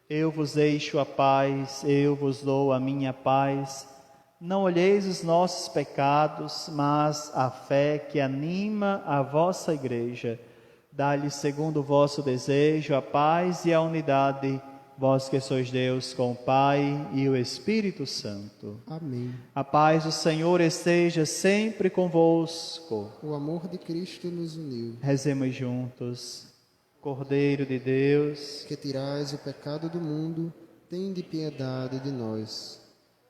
eu vos deixo a paz, eu vos dou a minha paz. Não olheis os nossos pecados, mas a fé que anima a vossa Igreja. Dá-lhe, segundo o vosso desejo, a paz e a unidade, vós que sois Deus com o Pai e o Espírito Santo. Amém. A paz do Senhor esteja sempre convosco. O amor de Cristo nos uniu. Rezemos juntos. Cordeiro de Deus, Que tirais o pecado do mundo, tende piedade de nós.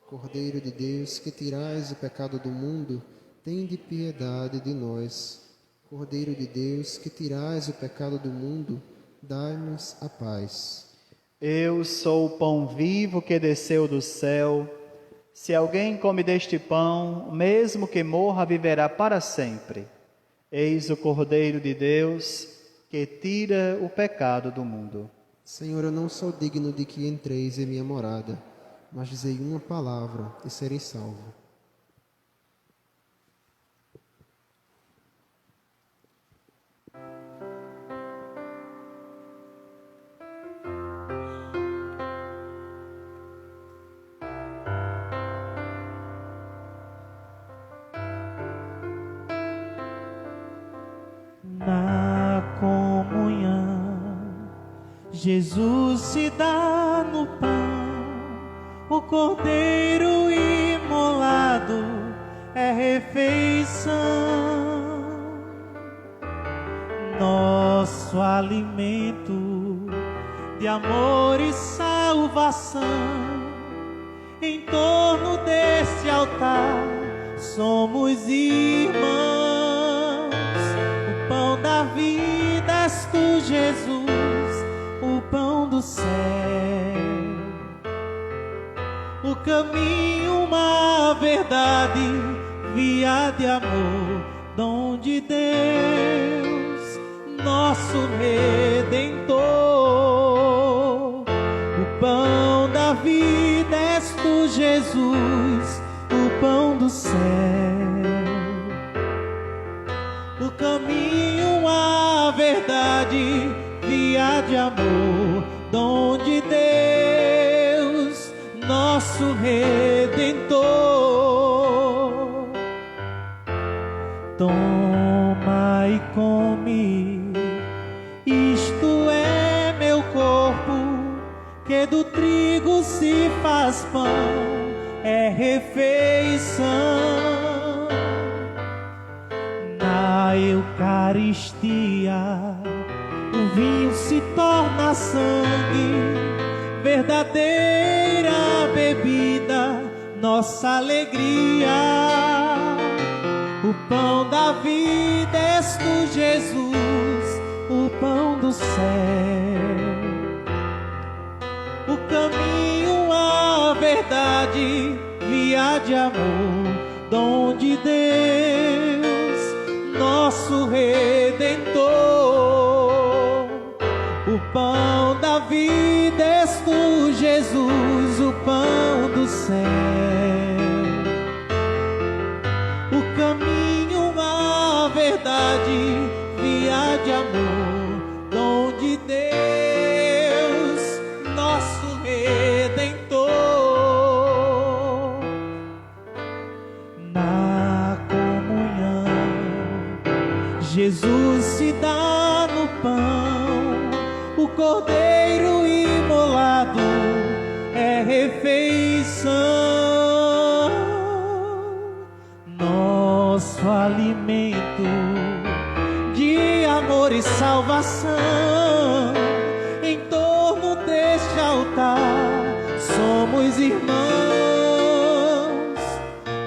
Cordeiro de Deus, que tirais o pecado do mundo, tende piedade de nós. Cordeiro de Deus, que tirais o pecado do mundo, dai-nos a paz. eu sou o pão vivo que desceu do céu. Se alguém come deste pão, mesmo que morra, viverá para sempre. Eis o Cordeiro de Deus, que tira o pecado do mundo. Senhor, eu não sou digno de que entreis em minha morada, mas dizei uma palavra e serei salvo. Na comunhão, Jesus se dá no pão, o cordeiro imolado é refeição, nosso alimento de amor e salvação. Em torno desse altar somos irmãos. O pão da vida és tu, Jesus, o pão do céu, o caminho, uma verdade, via de amor, dom de Deus, nosso Redentor. O pão da vida és tu, Jesus, o pão do céu, o caminho, a verdade, via de amor, dom de Deus, nosso Redentor. Toma e come, isto é meu corpo, que do trigo se faz pão, é refeição. Na Eucaristia, o vinho se torna sangue, verdadeira bebida, nossa alegria. O pão da vida és tu, Jesus, o pão do céu, o caminho, a verdade, via de amor, dom de Deus, nosso Redentor. O pão da vida és tu, Jesus, o pão do céu, o caminho, a verdade, via de amor, dom de Deus, nosso Redentor. Na comunhão, Jesus se dá no pão, o cordeiro imolado é refeição, nosso alimento de amor e salvação. Em torno deste altar somos irmãos.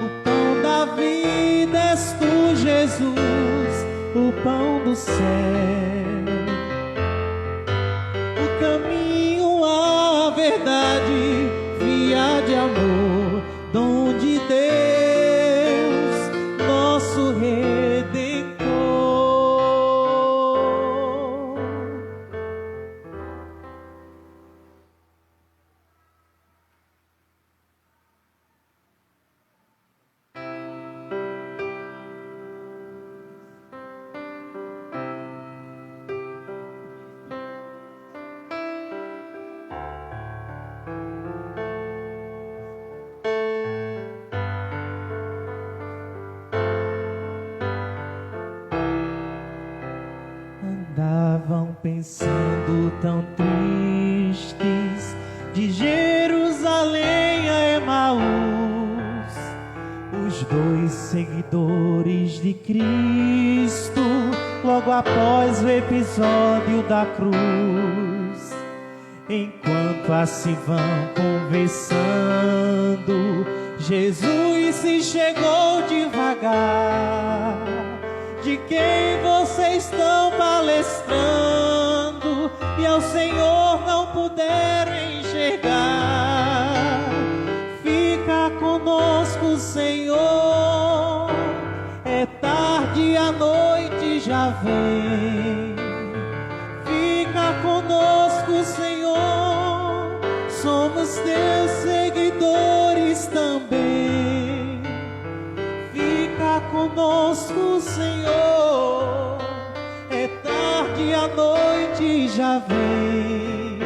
O pão da vida és tu, Jesus, o pão do céu, o caminho, a verdade, via de amor, dom de Deus, nosso Redentor. Andavam pensando tão tristes de Jerusalém a Emaús, os dois seguidores de Cristo, logo após o episódio da cruz, enquanto assim vão conversando, Jesus se chegou devagar. De quem vocês estão palestrando e ao Senhor não puderam enxergar? Fica conosco, Senhor, é tarde, a noite já vem. Fica conosco, Senhor, somos teus seguidores também. Fica conosco, Senhor, é tarde, a noite já vem.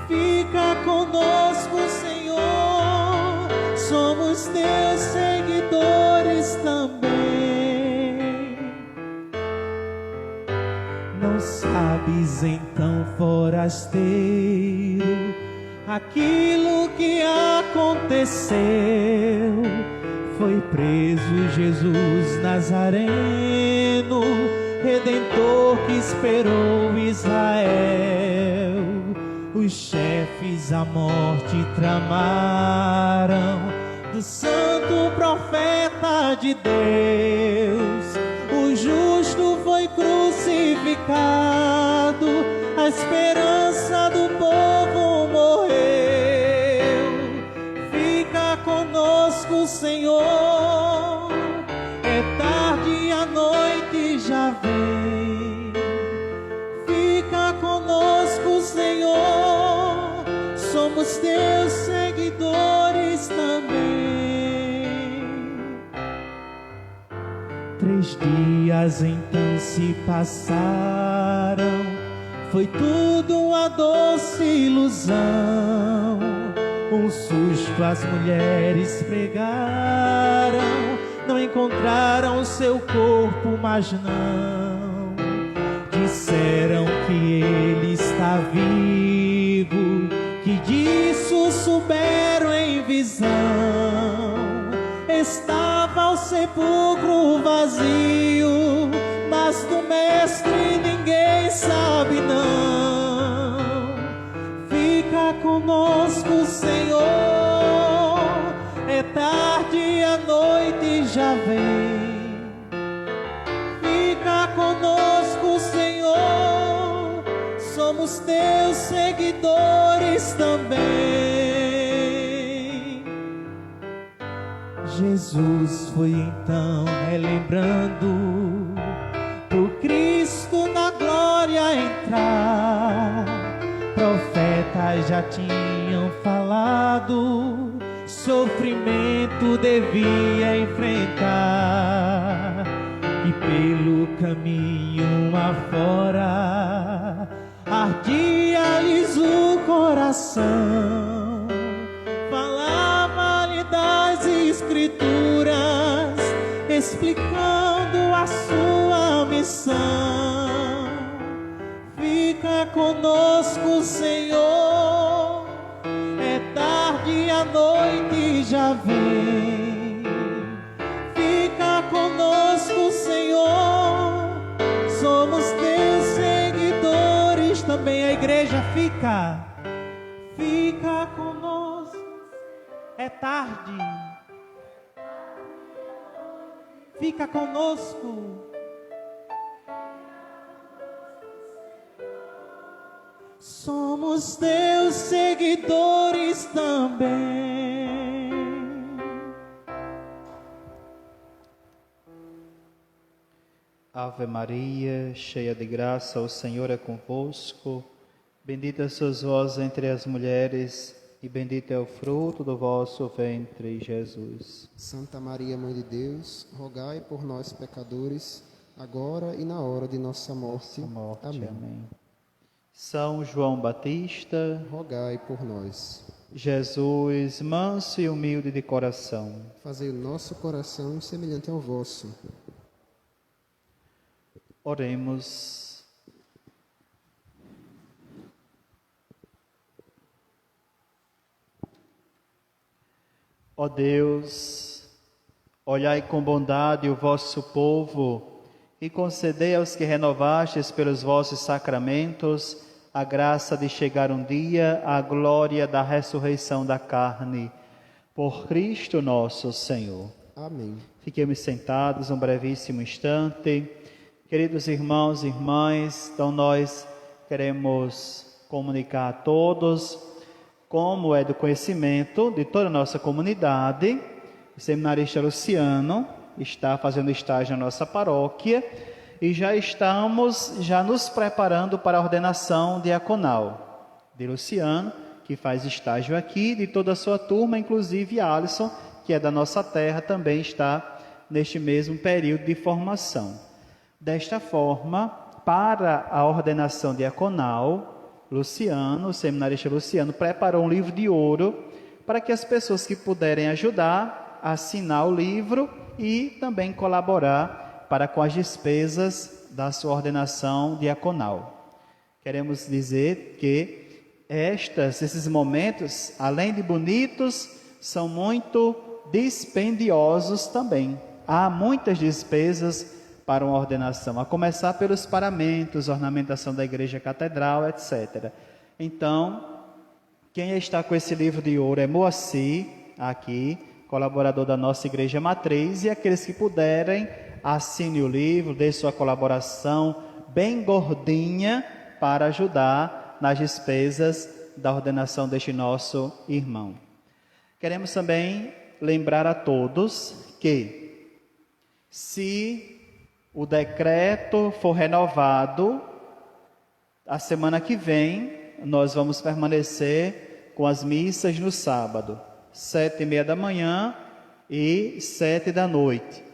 Fica conosco, Senhor, somos teus seguidores também. Não sabes então, forasteiro, aquilo que aconteceu? Foi preso Jesus Nazareno, Redentor que esperou Israel. Os chefes a morte tramaram do santo profeta de Deus. O justo foi crucificado, a esperança do povo morreu. Fica conosco, Senhor, é tarde, a noite já vem. Fica conosco, Senhor, somos teus seguidores também. 3 dias então se passaram, foi tudo uma doce ilusão. Um susto as mulheres pregaram, não encontraram seu corpo, mas não. Disseram que ele está vivo, que disso souberam em visão. Estava o sepulcro vazio, mas do mestre ninguém sabe não. Fica conosco, Senhor, é tarde, a noite já vem. Fica conosco, Senhor, somos teus seguidores também. Jesus foi então relembrando pro Cristo na glória entrar. Profetas já tinham falado, sofrimento devia enfrentar, e pelo caminho afora ardia-lhes o coração. Falava-lhe das Escrituras, explicando a sua missão. Fica conosco, Senhor, é tarde, a noite já vem. Fica conosco, Senhor, somos teus seguidores também. A igreja fica conosco, é tarde. Fica conosco. Somos teus seguidores também. Ave Maria, cheia de graça, o Senhor é convosco. Bendita sois vós entre as mulheres, e bendito é o fruto do vosso ventre, Jesus. Santa Maria, Mãe de Deus, rogai por nós, pecadores, agora e na hora de nossa morte. Amém. São João Batista, Rogai por nós. Jesus, manso e humilde de coração, Fazei o nosso coração semelhante ao vosso. oremos. Ó Deus, olhai com bondade o vosso povo e concedei aos que renovastes pelos vossos sacramentos a graça de chegar um dia à glória da ressurreição da carne. Por Cristo nosso Senhor. Amém. Fiquemos sentados um brevíssimo instante. Queridos irmãos e irmãs, então nós queremos comunicar a todos, como é do conhecimento de toda a nossa comunidade, o seminarista Luciano está fazendo estágio na nossa paróquia e já estamos nos preparando para a ordenação diaconal de Luciano, que faz estágio aqui, de toda a sua turma, inclusive Alisson, que é da nossa terra, também está neste mesmo período de formação. Desta forma, para a ordenação diaconal, Luciano, o seminarista Luciano, preparou um livro de ouro para que as pessoas que puderem ajudar a assinar o livro e também colaborar para com as despesas da sua ordenação diaconal. Queremos dizer que esses momentos, além de bonitos, são muito dispendiosos também. Há muitas despesas para uma ordenação, a começar pelos paramentos, ornamentação da igreja catedral, etc. Então, quem está com esse livro de ouro é Moacir, aqui, colaborador da nossa igreja matriz, e aqueles que puderem, assine o livro, dê sua colaboração bem gordinha para ajudar nas despesas da ordenação deste nosso irmão. Queremos também lembrar a todos que, se o decreto for renovado, a semana que vem nós vamos permanecer com as missas no sábado, 7h30 da manhã e 7 da noite.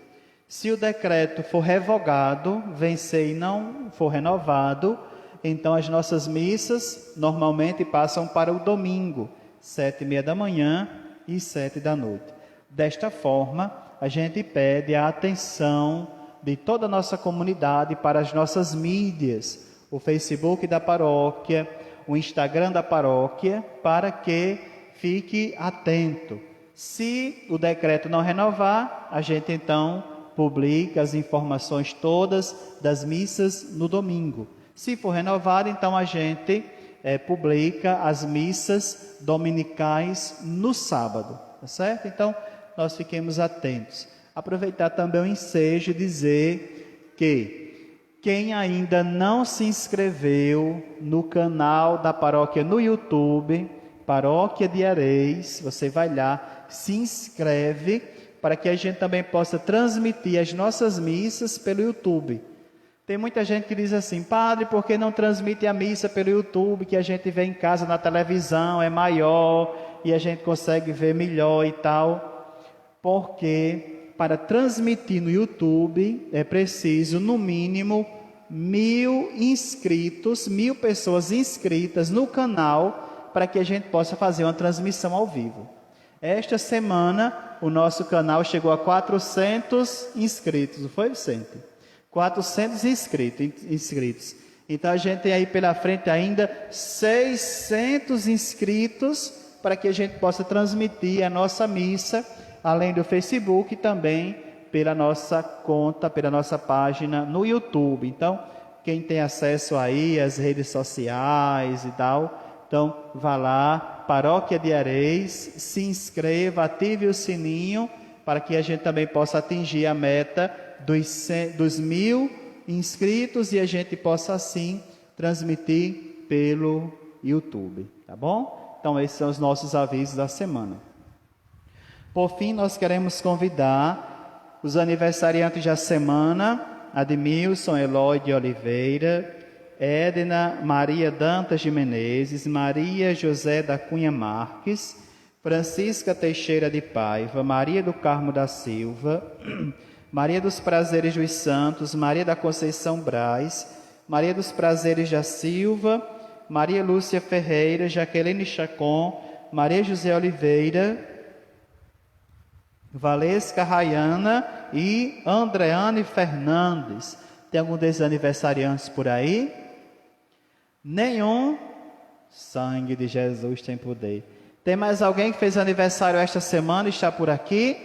Se o decreto for revogado, vencer e não for renovado, então as nossas missas normalmente passam para o domingo, 7h30 da manhã e 7 da noite. Desta forma, a gente pede a atenção de toda a nossa comunidade para as nossas mídias, o Facebook da paróquia, o Instagram da paróquia, para que fique atento. Se o decreto não renovar, a gente então publica as informações todas das missas no domingo. Se for renovado, então a gente publica as missas dominicais no sábado, tá certo? Então, nós fiquemos atentos. Aproveitar também o ensejo e dizer que quem ainda não se inscreveu no canal da paróquia no YouTube, Paróquia de Areis, você vai lá, se inscreve, para que a gente também possa transmitir as nossas missas pelo YouTube. Tem muita gente que diz assim: padre, por que não transmite a missa pelo YouTube, que a gente vê em casa na televisão, é maior e a gente consegue ver melhor e tal? Porque para transmitir no YouTube é preciso no mínimo 1.000 inscritos, 1.000 pessoas inscritas no canal, para que a gente possa fazer uma transmissão ao vivo. Esta semana o nosso canal chegou a 400 inscritos, não foi, Vicente? 400 inscritos. Então a gente tem aí pela frente ainda 600 inscritos para que a gente possa transmitir a nossa missa, além do Facebook, também pela nossa conta, pela nossa página no YouTube. Então, quem tem acesso aí às redes sociais e tal, então vá lá, Paróquia de Areis, se inscreva, ative o sininho, para que a gente também possa atingir a meta dos 1.000 inscritos e a gente possa assim transmitir pelo YouTube, tá bom? Então esses são os nossos avisos da semana. Por fim, nós queremos convidar os aniversariantes da semana: Admilson Eloy de Oliveira, Edna Maria Dantas de Menezes, Maria José da Cunha Marques, Francisca Teixeira de Paiva, Maria do Carmo da Silva, Maria dos Prazeres dos Santos, Maria da Conceição Braz, Maria dos Prazeres da Silva, Maria Lúcia Ferreira, Jaqueline Chacon, Maria José Oliveira, Valesca Rayana e Andreane Fernandes. Tem algum desses aniversariantes por aí? Nenhum? Sangue de Jesus tem poder. Tem mais alguém que fez aniversário esta semana e está por aqui?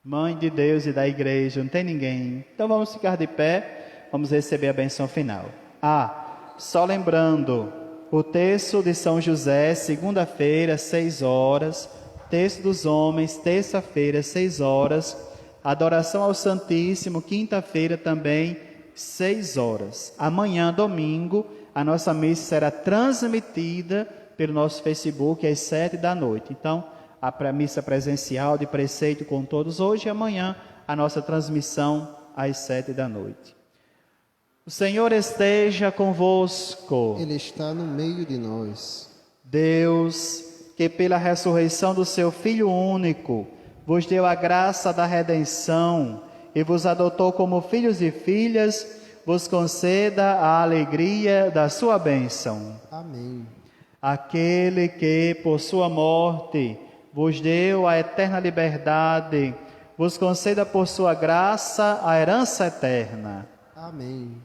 Mãe de Deus e da igreja, não tem ninguém. Então vamos ficar de pé, vamos receber a benção final. Só lembrando, o texto de São José, segunda-feira, 6 horas. Texto dos homens, terça-feira, 6 horas. Adoração ao Santíssimo, quinta-feira também, 6 horas. Amanhã, domingo, a nossa missa será transmitida pelo nosso Facebook às 7 da noite. Então, a missa presencial de preceito com todos hoje e amanhã a nossa transmissão às 7 da noite. O Senhor esteja convosco. Ele está no meio de nós. Deus, que pela ressurreição do seu Filho único, vos deu a graça da redenção e vos adotou como filhos e filhas, vos conceda a alegria da sua bênção. Amém. Aquele que, por sua morte, vos deu a eterna liberdade, vos conceda por sua graça a herança eterna. Amém.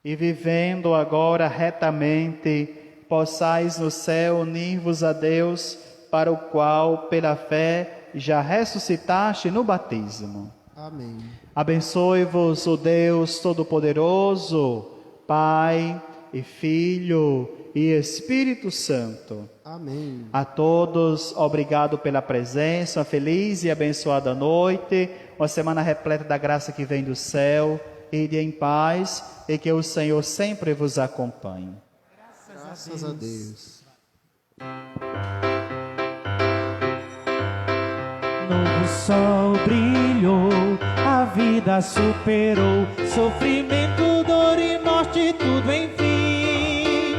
E vivendo agora retamente, possais no céu unir-vos a Deus, para o qual, pela fé, já ressuscitaste no batismo. Amém. Abençoe-vos o Deus Todo-Poderoso, Pai e Filho e Espírito Santo. Amém. A todos, obrigado pela presença, uma feliz e abençoada noite, uma semana repleta da graça que vem do céu. Ide em paz e que o Senhor sempre vos acompanhe. Graças a Deus. Novo sol brilhou, a vida superou, sofrimento, dor e morte, tudo enfim.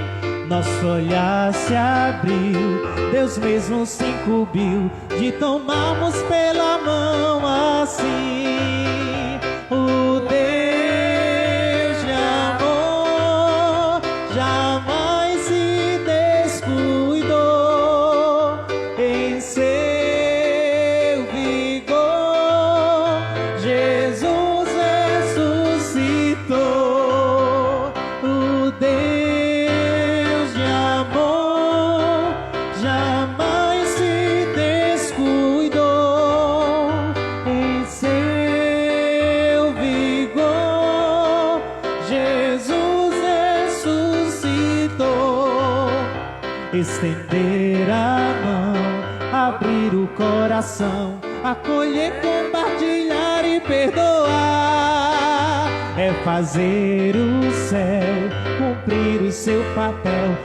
Nosso olhar se abriu, Deus mesmo se incumbiu de tomarmos pela mão assim. O Deus de amor jamais se descuidou em seu vigor. Jesus ressuscitou. O Deus de amor jamais se descuidou em seu vigor. Jesus ressuscitou. Estender a mão, abrir o coração, acolher, compartilhar e perdoar. É fazer o céu cumprir o seu papel